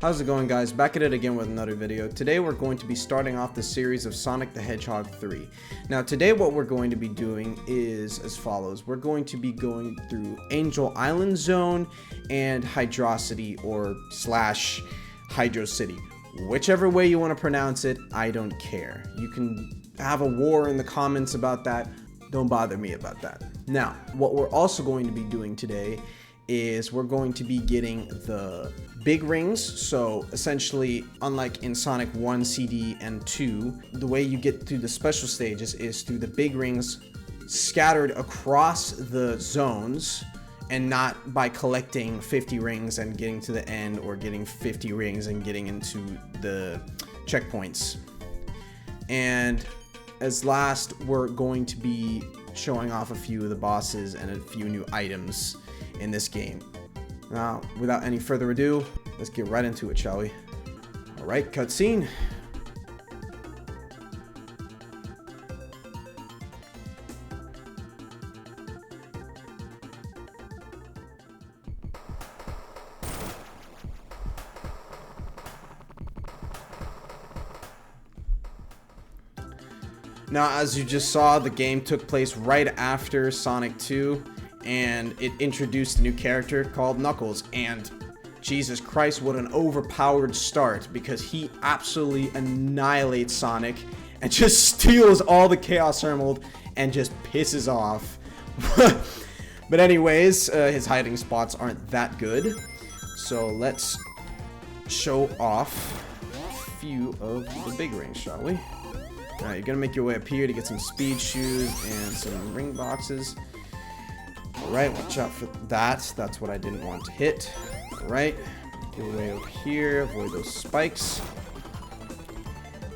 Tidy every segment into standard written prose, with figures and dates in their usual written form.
How's it going, guys? Back at it again with another video. Today we're going to be starting off the series of Sonic the Hedgehog 3. Now today what we're going to be doing is as follows. We're going to be going through Angel Island Zone and Hydrocity or slash Hydrocity. Whichever way you want to pronounce it, I don't care. You can have a war in the comments about that. Don't bother me about that. Now, what we're also going to be doing today is we're going to be getting the big rings. So essentially, unlike in Sonic 1, CD, and 2, the way you get through the special stages is through the big rings scattered across the zones, and not by collecting 50 rings and getting to the end, or getting 50 rings and getting into the checkpoints. And as last, we're going to be showing off a few of the bosses and a few new items in this game. Now, without any further ado, let's get right into it, shall we? Alright, cutscene. Now, as you just saw, the game took place right after Sonic 2, and it introduced a new character called Knuckles, and Jesus Christ, what an overpowered start, because he absolutely annihilates Sonic and just steals all the Chaos Emerald and just pisses off. But anyways, his hiding spots aren't that good, so let's show off a few of the big rings, shall we? Alright, you're gonna make your way up here to get some speed shoes and some ring boxes. Alright, watch out for that. That's what I didn't want to hit. Alright, make your way over here, avoid those spikes.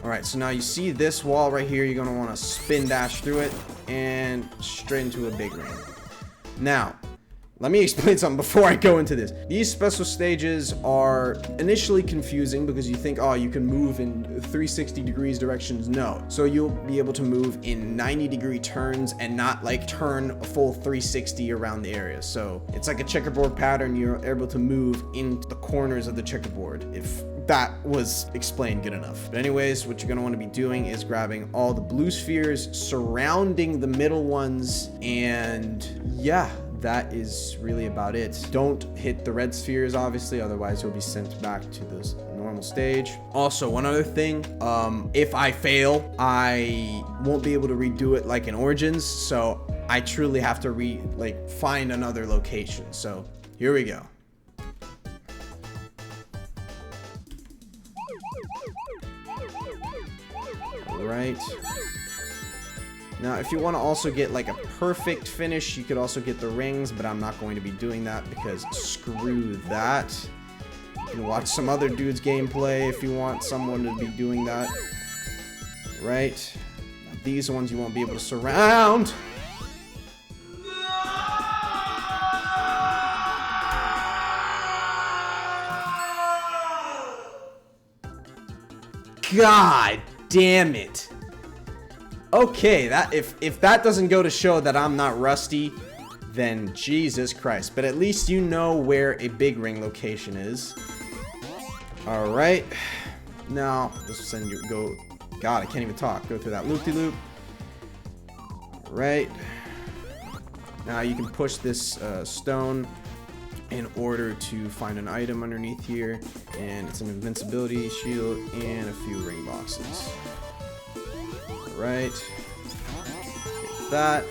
Alright, so now you see this wall right here, you're gonna want to spin dash through it and straight into a big ring. Now, let me explain something before I go into this. These special stages are initially confusing because you think, oh, you can move in 360 degrees directions. No. So you'll be able to move in 90-degree turns and not like turn a full 360 around the area. So it's like a checkerboard pattern. You're able to move into the corners of the checkerboard, if that was explained good enough. But anyways, what you're going to want to be doing is grabbing all the blue spheres surrounding the middle ones, and yeah, that is really about it. Don't hit the red spheres, obviously, otherwise you'll be sent back to this normal stage. Also, one other thing, if I fail, I won't be able to redo it like in Origins, so I truly have to find another location. So here we go. All right. Now, if you want to also get like a perfect finish, you could also get the rings, but I'm not going to be doing that because screw that. You can watch some other dude's gameplay if you want someone to be doing that. Right? Now, these ones you won't be able to surround. God damn it. Okay, that if that doesn't go to show that I'm not rusty, then Jesus Christ. But at least you know where a big ring location is. Alright. Now, let's send you go. God, I can't even talk. Go through that loop-de-loop. Alright. Now you can push this stone in order to find an item underneath here. And it's an invincibility shield and a few ring boxes. Right, get that.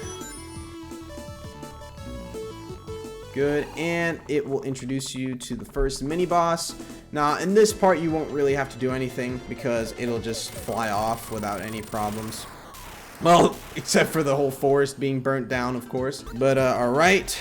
Good, and it will introduce you to the first mini boss. Now, in this part, you won't really have to do anything because it'll just fly off without any problems. Well, except for the whole forest being burnt down, of course. But all right.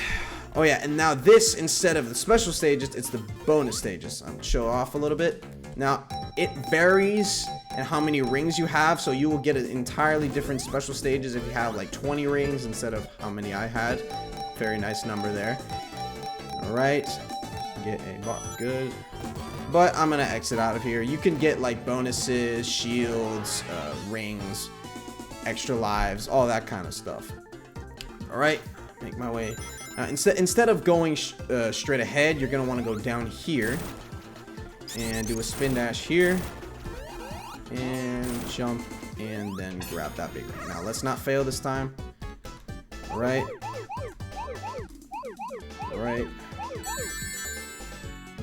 Oh yeah, and now this, instead of the special stages, it's the bonus stages. I'll show off a little bit. Now, it varies in how many rings you have, so you will get an entirely different special stages if you have like 20 rings instead of how many I had. Very nice number there. Alright, get a box, good. But I'm gonna exit out of here. You can get like bonuses, shields, rings, extra lives, all that kind of stuff. Alright, make my way. Instead of going straight ahead, you're going to want to go down here and do a spin dash here, and jump, and then grab that big ring. Now, let's not fail this time. Alright. Alright.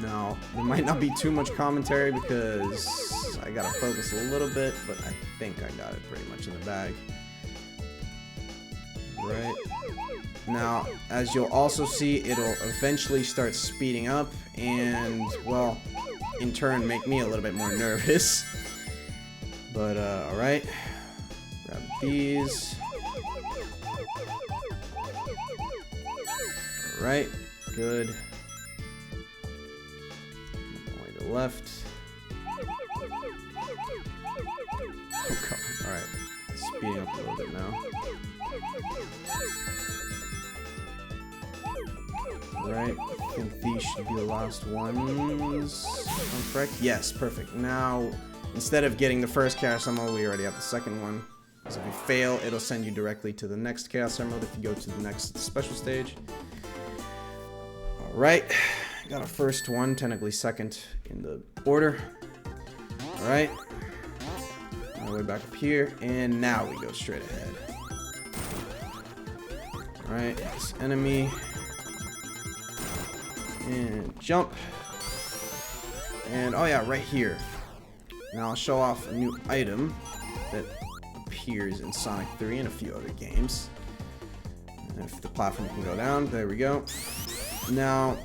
Now, there might not be too much commentary because I gotta focus a little bit, but I think I got it pretty much in the bag. Right. Now, as you'll also see, it'll eventually start speeding up and, well, in turn make me a little bit more nervous. But, alright. Grab these. Alright, good. Going to the left. Oh god, alright. Speeding up a little bit now. Right, I think these should be the last ones. If I'm correct? Yes, perfect. Now, instead of getting the first Chaos Emerald, we already have the second one. So if you fail, it'll send you directly to the next Chaos Emerald if you go to the next special stage. Alright, got a first one, technically second in the order. Alright, all the way back up here, and now we go straight ahead. Alright, this enemy. And jump. And oh yeah, right here. Now I'll show off a new item that appears in Sonic 3 and a few other games. And if the platform can go down, there we go. Now,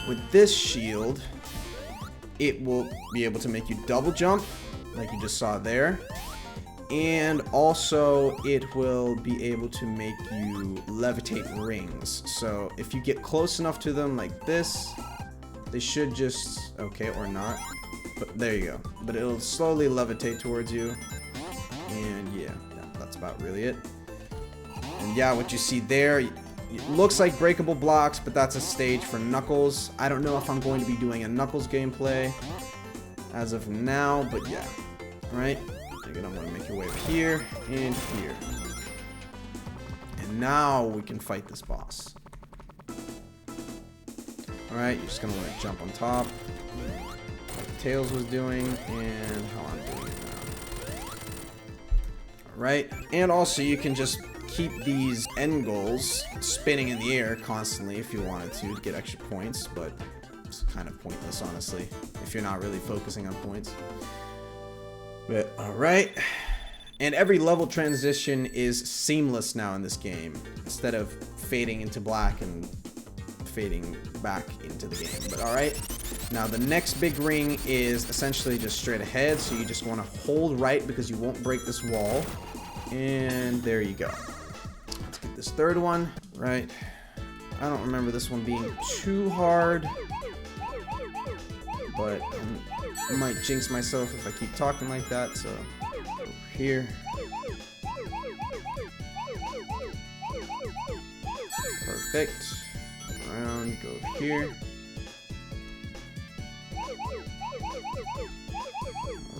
with this shield, it will be able to make you double jump, like you just saw there. And also, it will be able to make you levitate rings. So, if you get close enough to them like this, they should just... okay, or not. But there you go. But it'll slowly levitate towards you. And yeah, that's about really it. And yeah, what you see there, it looks like breakable blocks, but that's a stage for Knuckles. I don't know if I'm going to be doing a Knuckles gameplay as of now, but yeah. Right? You're gonna want to make your way up here and here. And now we can fight this boss. Alright, you're just gonna want to jump on top, like Tails was doing, and how I'm doing it now. Alright, and also you can just keep these end goals spinning in the air constantly if you wanted to get extra points, but it's kind of pointless, honestly, if you're not really focusing on points. But alright, and every level transition is seamless now in this game, instead of fading into black and fading back into the game. But alright, now the next big ring is essentially just straight ahead, so you just want to hold right because you won't break this wall. And there you go. Let's get this third one. Right, I don't remember this one being too hard, but I might jinx myself if I keep talking like that, so over here. Perfect. Around, go over here.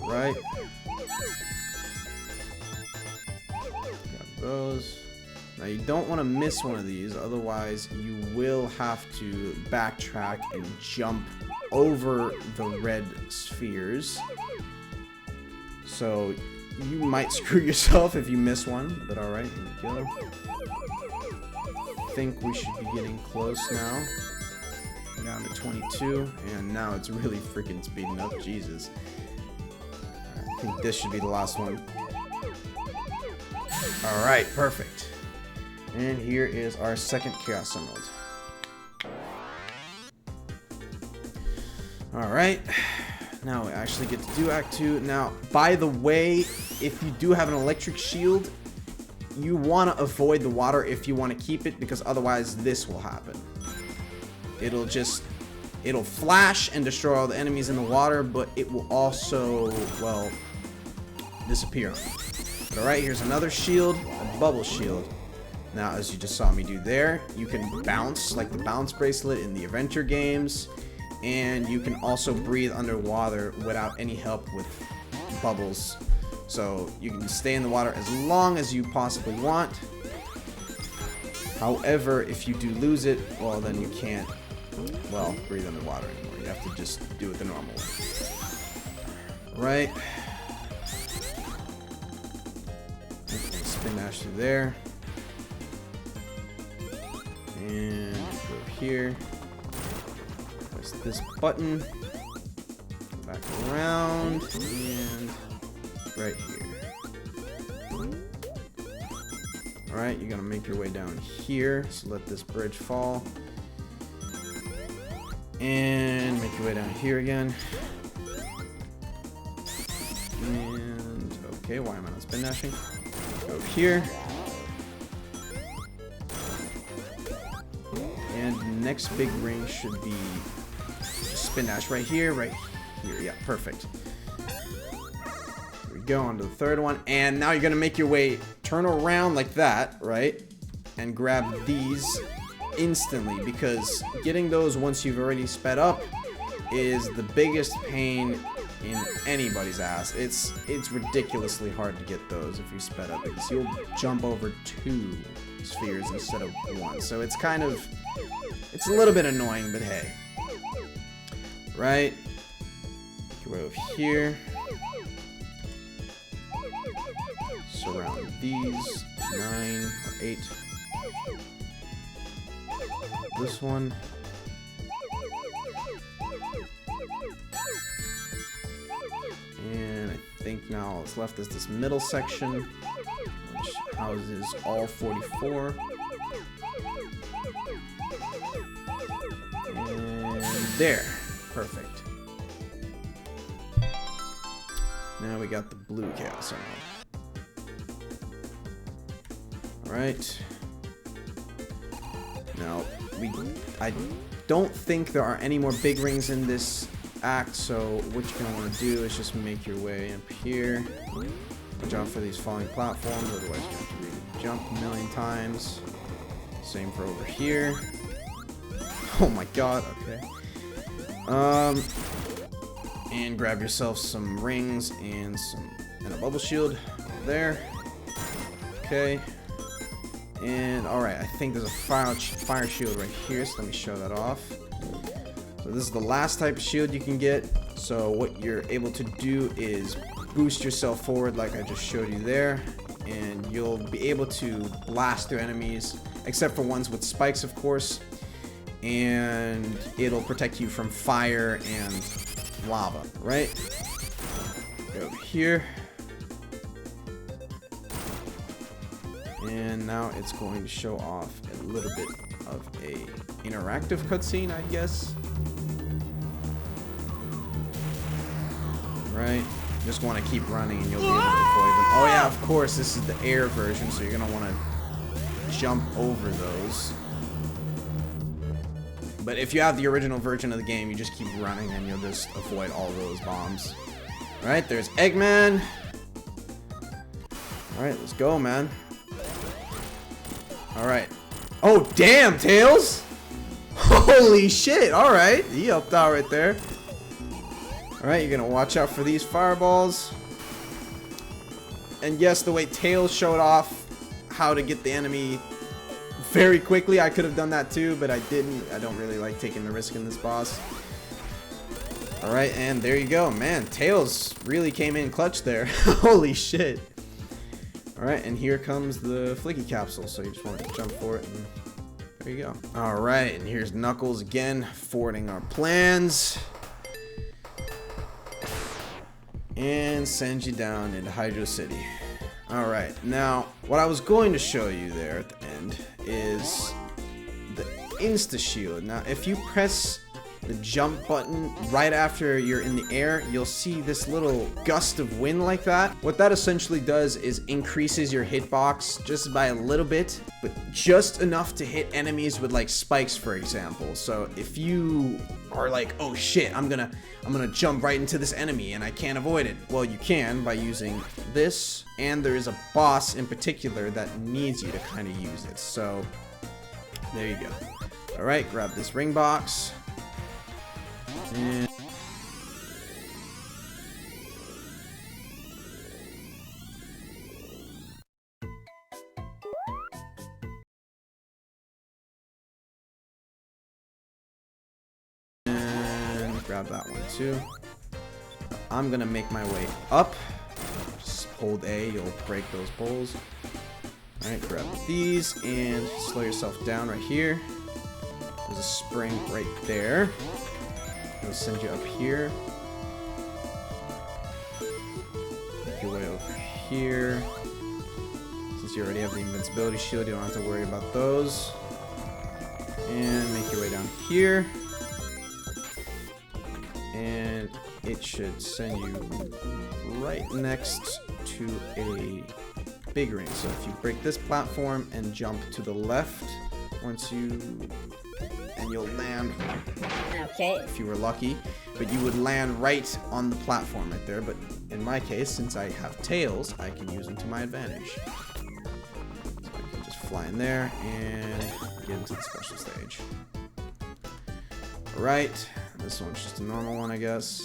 Alright. Got those. Now you don't want to miss one of these, otherwise you will have to backtrack and jump over the red spheres. So you might screw yourself if you miss one, but alright, here we go. I think we should be getting close now. Down to 22, and now it's really freaking speeding up, Jesus. I think this should be the last one. Alright, perfect. And here is our second Chaos Emerald. Alright, now we actually get to do Act 2. Now, by the way, if you do have an electric shield, you want to avoid the water if you want to keep it, because otherwise this will happen. It'll flash and destroy all the enemies in the water, but it will also, well, disappear. But alright, here's another shield, a bubble shield. Now, as you just saw me do there, you can bounce, like the bounce bracelet in the adventure games, and you can also breathe underwater without any help with bubbles. So you can stay in the water as long as you possibly want. However, if you do lose it, well, then you can't, well, breathe underwater anymore. You have to just do it the normal way. Right. Spin dash through there. And go here. Press this button. Back around. And right here. Alright, you're gonna make your way down here. So let this bridge fall. And make your way down here again. And okay, why am I not spin dashing? Go here. And next big ring should be just spin dash right here, right here. Yeah, perfect. Here we go, on to the third one. And now you're gonna make your way, turn around like that, right? And grab these instantly, because getting those once you've already sped up is the biggest pain in anybody's ass. It's ridiculously hard to get those if you sped up, because you'll jump over 2 spheres instead of 1. So it's kind of, it's a little bit annoying, but hey. Right? Go over here. Surround these 9 or 8. This one. And I think now all that's left is this middle section, which houses all 44. And there. Perfect. Now we got the blue Chaos Emerald. Alright. Now, I don't think there are any more big rings in this act, so what you're going to want to do is just make your way up here. Watch out for these falling platforms, otherwise you have to really jump a million times. Same for over here. Oh my god, okay. And grab yourself some rings and a bubble shield there. Okay. And alright, I think there's a fire shield right here, so let me show that off. So this is the last type of shield you can get. So what you're able to do is boost yourself forward like I just showed you there, and you'll be able to blast through enemies, except for ones with spikes, of course. And it'll protect you from fire and lava, right? Go over here. And now it's going to show off a little bit of a interactive cutscene, I guess. Right? Just want to keep running and you'll be able to avoid them. Oh yeah, of course, this is the air version, so you're going to want to jump over those. But if you have the original version of the game, you just keep running and you'll just avoid all those bombs. Alright, there's Eggman. Alright, let's go, man. Alright. Oh, damn, Tails! Holy shit, alright. He helped out right there. Alright, you're gonna watch out for these fireballs. And yes, the way Tails showed off how to get the enemy very quickly, I could have done that too, but I didn't. I don't really like taking the risk in this boss. Alright, and there you go. Man, Tails really came in clutch there. Holy shit. Alright, and here comes the Flicky Capsule, so you just want to jump for it, and there you go. Alright, and here's Knuckles again, forwarding our plans. And sends you down into Hydrocity. Alright, now, what I was going to show you there at the end is the Insta-Shield. Now, if you press the jump button right after you're in the air, you'll see this little gust of wind like that. What that essentially does is increases your hitbox just by a little bit, but just enough to hit enemies with like spikes, for example. So if you are like, oh shit, I'm gonna jump right into this enemy and I can't avoid it. Well, you can by using this, and there is a boss in particular that needs you to kind of use it. So there you go. All right, grab this ring box. And grab that one too. I'm gonna make my way up. Just hold A, you'll break those poles. Alright, grab these and slow yourself down right here. There's a spring right there. It'll send you up here. Make your way over here. Since you already have the invincibility shield, you don't have to worry about those. And make your way down here. And it should send you right next to a big ring. So if you break this platform and jump to the left, and you'll land, okay, if you were lucky, but you would land right on the platform right there. But in my case, since I have tails, I can use them to my advantage. So I can just fly in there and get into the special stage. Alright, this one's just a normal one, I guess.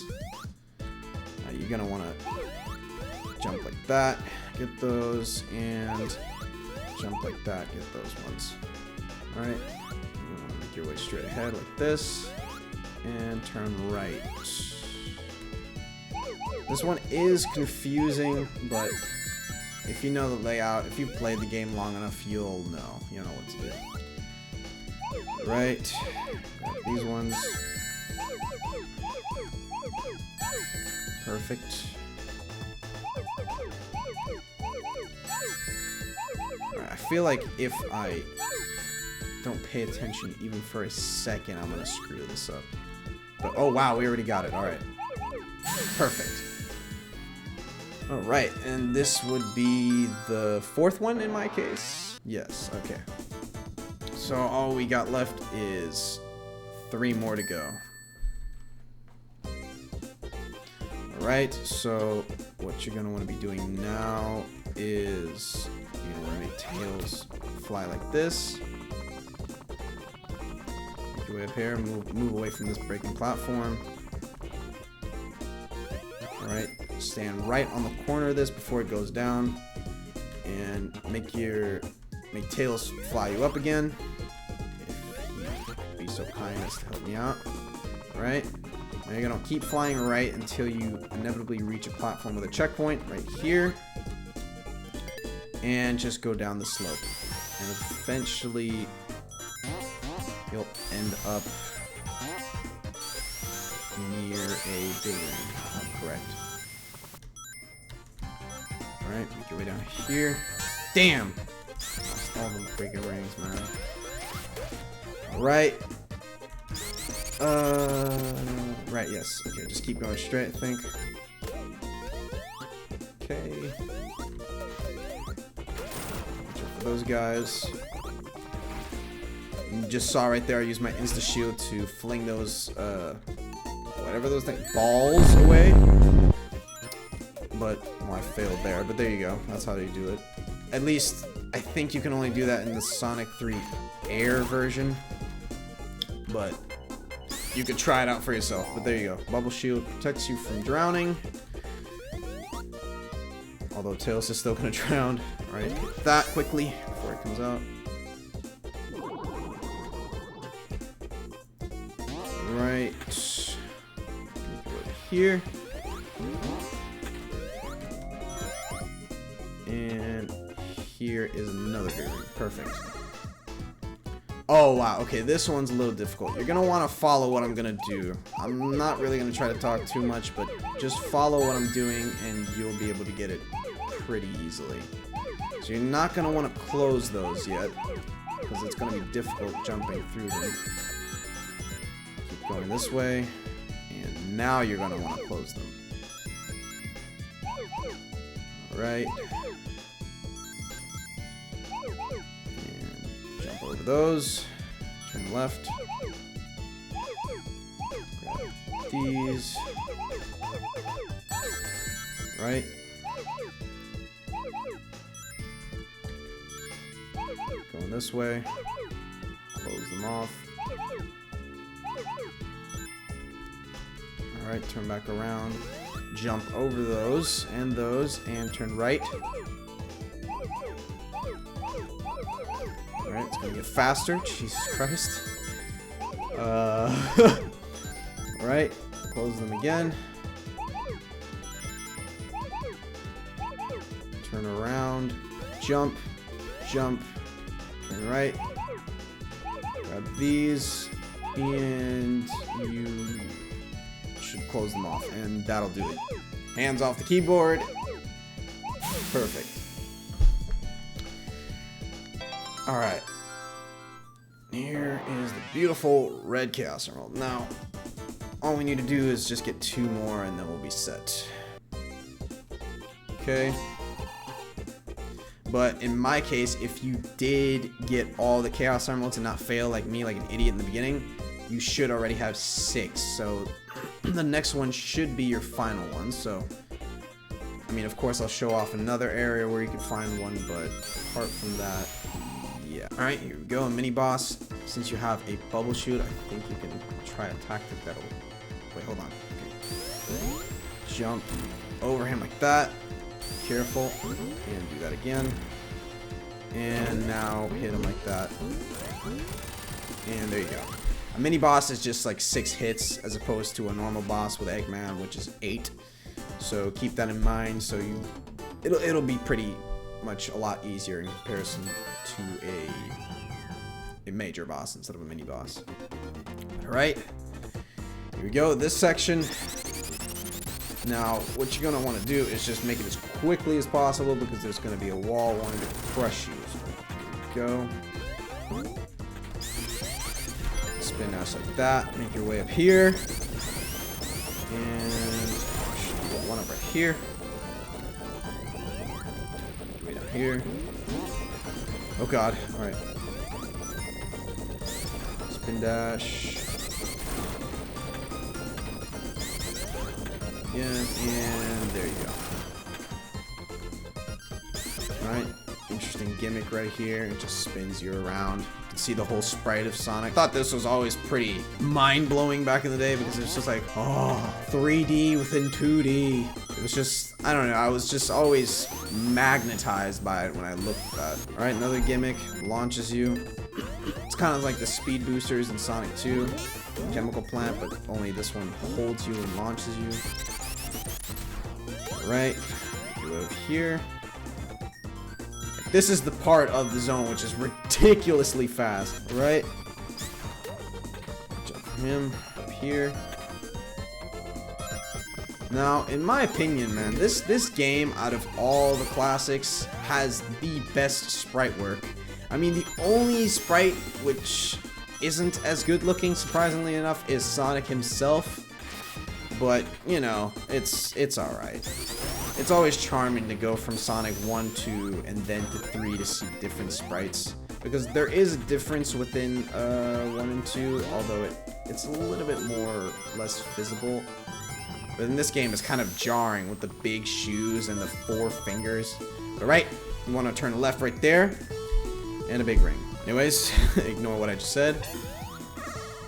You're gonna want to jump like that, get those, and jump like that, get those ones. Alright, you want to make your way straight ahead like this, and turn right. This one is confusing, but if you know the layout, if you've played the game long enough, you'll know what to do. Right, grab these ones. Perfect. Alright, I feel like if I don't pay attention even for a second, I'm gonna screw this up. But oh wow, we already got it. Alright. Perfect. Alright, and this would be the fourth one in my case? Yes, okay. So all we got left is 3 more to go. Alright, so what you're gonna want to be doing now is you're gonna want to make tails fly like this. Make your way up here, move away from this breaking platform. Alright, stand right on the corner of this before it goes down, and make tails fly you up again. If you'd be so kind as to help me out. Alright. Now you're gonna keep flying right until you inevitably reach a platform with a checkpoint right here. And just go down the slope. And eventually you'll end up near a big ring. Correct. Alright, make your way down here. Damn! Lost all the freaking rings, man. Alright. Right, yes. Okay, just keep going straight, I think. Okay. Watch out for those guys. You just saw right there, I used my insta shield to fling those, whatever those things, balls away. But, well, I failed there, but there you go. That's how you do it. At least, I think you can only do that in the Sonic 3 Air version. But you could try it out for yourself, but there you go. Bubble shield protects you from drowning. Although Tails is still gonna drown. Alright, get that quickly before it comes out. Right. Go over here. And here is another big ring. Perfect. Oh, wow. Okay, this one's a little difficult. You're going to want to follow what I'm going to do. I'm not really going to try to talk too much, but just follow what I'm doing, and you'll be able to get it pretty easily. So you're not going to want to close those yet, because it's going to be difficult jumping through them. Keep going this way, and now you're going to want to close them. Alright. Jump over those, turn left, grab these, right, going this way, close them off, alright, turn back around, jump over those, and turn right. Alright, it's gonna get faster. Jesus Christ. Alright, close them again. Turn around, jump, jump, turn right. Grab these, and you should close them off, and that'll do it. Hands off the keyboard. Perfect. Alright. Here is the beautiful red Chaos Emerald. Now, all we need to do is just get 2 more, and then we'll be set. Okay. But in my case, if you did get all the Chaos Emeralds and not fail like me, like an idiot in the beginning, you should already have 6. So the next one should be your final one. So, I mean, of course, I'll show off another area where you can find one, but apart from that, yeah. Alright, here we go, a mini boss. Since you have a bubble shoot, I think you can try a tactic that'll... Wait, hold on. Okay. Jump over him like that. Careful, and do that again, and now hit him like that, and there you go. A mini boss is just like 6 hits as opposed to a normal boss with Eggman, which is 8. So keep that in mind. So it'll be pretty much a lot easier in comparison to a major boss instead of a mini boss. All right, here we go. This section. Now, what you're going to want to do is just make it as quickly as possible because there's going to be a wall wanting to crush you. So, here we go. Spin dash like that. Make your way up here. And should get one up right here. Way down here. Oh god. Alright. Spin dash. And there you go. Alright, interesting gimmick right here. It just spins you around. You can see the whole sprite of Sonic. I thought this was always pretty mind-blowing back in the day because it was just like, oh, 3D within 2D. It was just, I don't know, I was just always magnetized by it when I looked at that. Alright, another gimmick. Launches you. It's kind of like the speed boosters in Sonic 2. Chemical plant, but only this one holds you and launches you. Right, go over here. This is the part of the zone which is ridiculously fast, right? Jump from him up here. Now, in my opinion, man, this game, out of all the classics, has the best sprite work. I mean, the only sprite which isn't as good looking, surprisingly enough, is Sonic himself. But, you know, it's alright. It's always charming to go from Sonic 1, 2, and then to 3 to see different sprites. Because there is a difference within 1 and 2, although it's a little bit less visible. But in this game, it's kind of jarring with the big shoes and the 4 fingers. But right, you want to turn left right there, and a big ring. Anyways, ignore what I just said.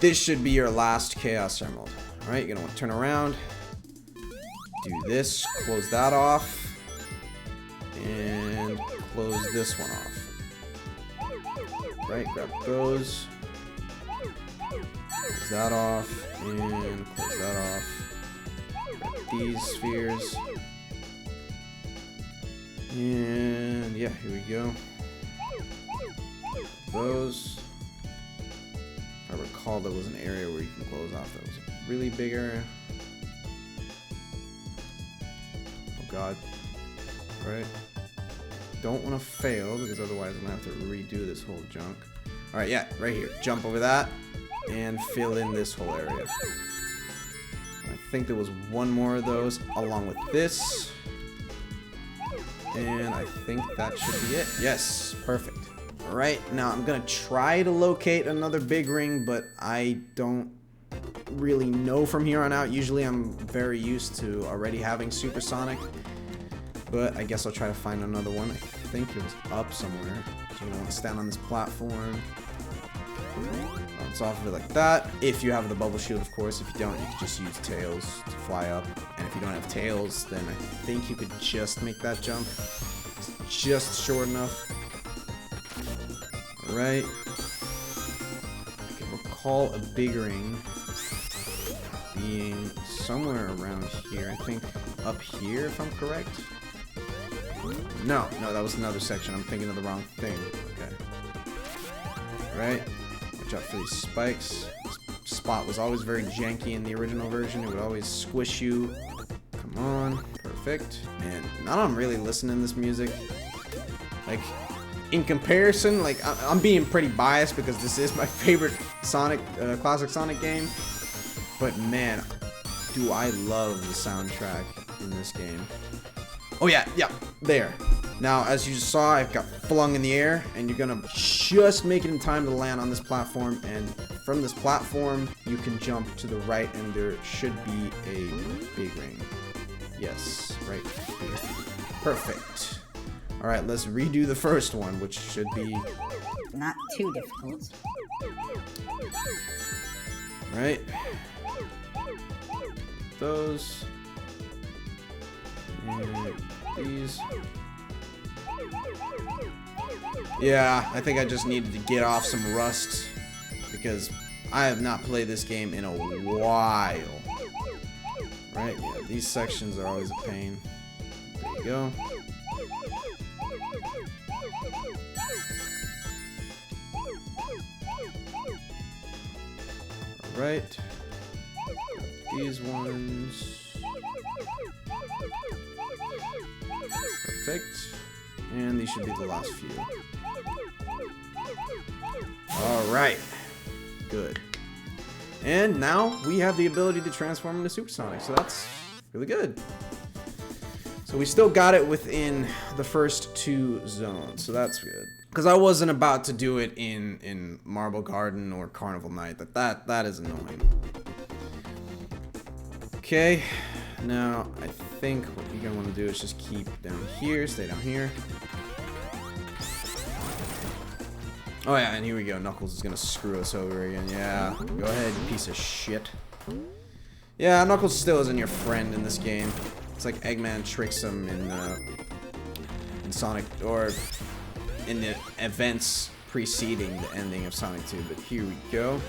This should be your last Chaos Emerald. Alright, you're going to want to turn around. Do this, close that off. And close this one off. Right, grab those. Close that off. And close that off. Grab these spheres. And yeah, here we go. Those. If I recall, there was an area where you can close off. That was a really big area. Oh god. Right. Don't want to fail because otherwise I'm gonna have to redo this whole junk. Alright, yeah, right here. Jump over that and fill in this whole area. I think there was one more of those along with this. And I think that should be it. Yes, perfect. Alright, now I'm gonna try to locate another big ring, but I don't really know from here on out. Usually I'm very used to already having Supersonic, but I guess I'll try to find another one. I think it was up somewhere. So you want to stand on this platform. Bounce off of it like that. If you have the bubble shield, of course. If you don't, you can just use tails to fly up. And if you don't have tails, then I think you could just make that jump. It's just short enough. Alright. I can recall a big ring being somewhere around here. I think up here, if I'm correct. No, that was another section. I'm thinking of the wrong thing. Okay. Right. Watch out for these spikes. This spot was always very janky in the original version. It would always squish you. Come on. Perfect. Man, now I'm really listening to this music. Like, in comparison, like, I'm being pretty biased because this is my favorite Sonic, classic Sonic game. But man, do I love the soundtrack in this game. Oh yeah, there. Now, as you saw, I've got flung in the air, and you're gonna just make it in time to land on this platform, and from this platform, you can jump to the right, and there should be a big ring. Yes, right here. Perfect. Alright, let's redo the first one, which should be... not too difficult. Right. Those. And these. Yeah, I think I just needed to get off some rust because I have not played this game in a while. Right? Yeah, these sections are always a pain. There you go. Alright. These ones. Perfect. And these should be the last few. Alright. Good. And now we have the ability to transform into Supersonic, so that's really good. So we still got it within the first 2 zones, so that's good. Because I wasn't about to do it in Marble Garden or Carnival Night. That is annoying. Okay, now I think what you're gonna want to do is just keep down here, stay down here. Oh yeah, and here we go. Knuckles is gonna screw us over again. Yeah, go ahead, you piece of shit. Yeah, Knuckles still isn't your friend in this game. It's like Eggman tricks him in Sonic, or in the events preceding the ending of Sonic 2. But here we go.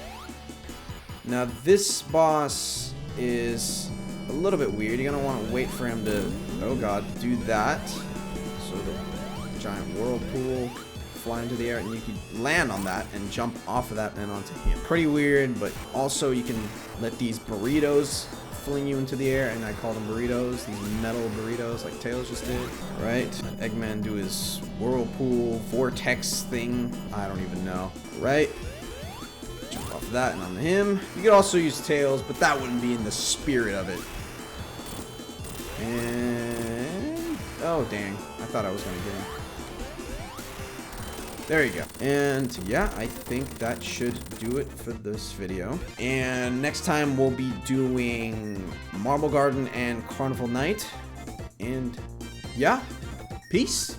Now this boss is a little bit weird. You're gonna want to wait for him to, oh god, do that. So the giant whirlpool fly into the air, and you can land on that and jump off of that and onto him. Pretty weird, but also you can let these burritos fling you into the air, and I call them burritos, these metal burritos like Tails just did, right? Eggman do his whirlpool vortex thing, I don't even know, right? Jump off of that and onto him. You could also use Tails, but that wouldn't be in the spirit of it. And, oh dang, I thought I was gonna get him. There you go. And yeah, I think that should do it for this video. And next time we'll be doing Marble Garden and Carnival Night. And yeah, peace.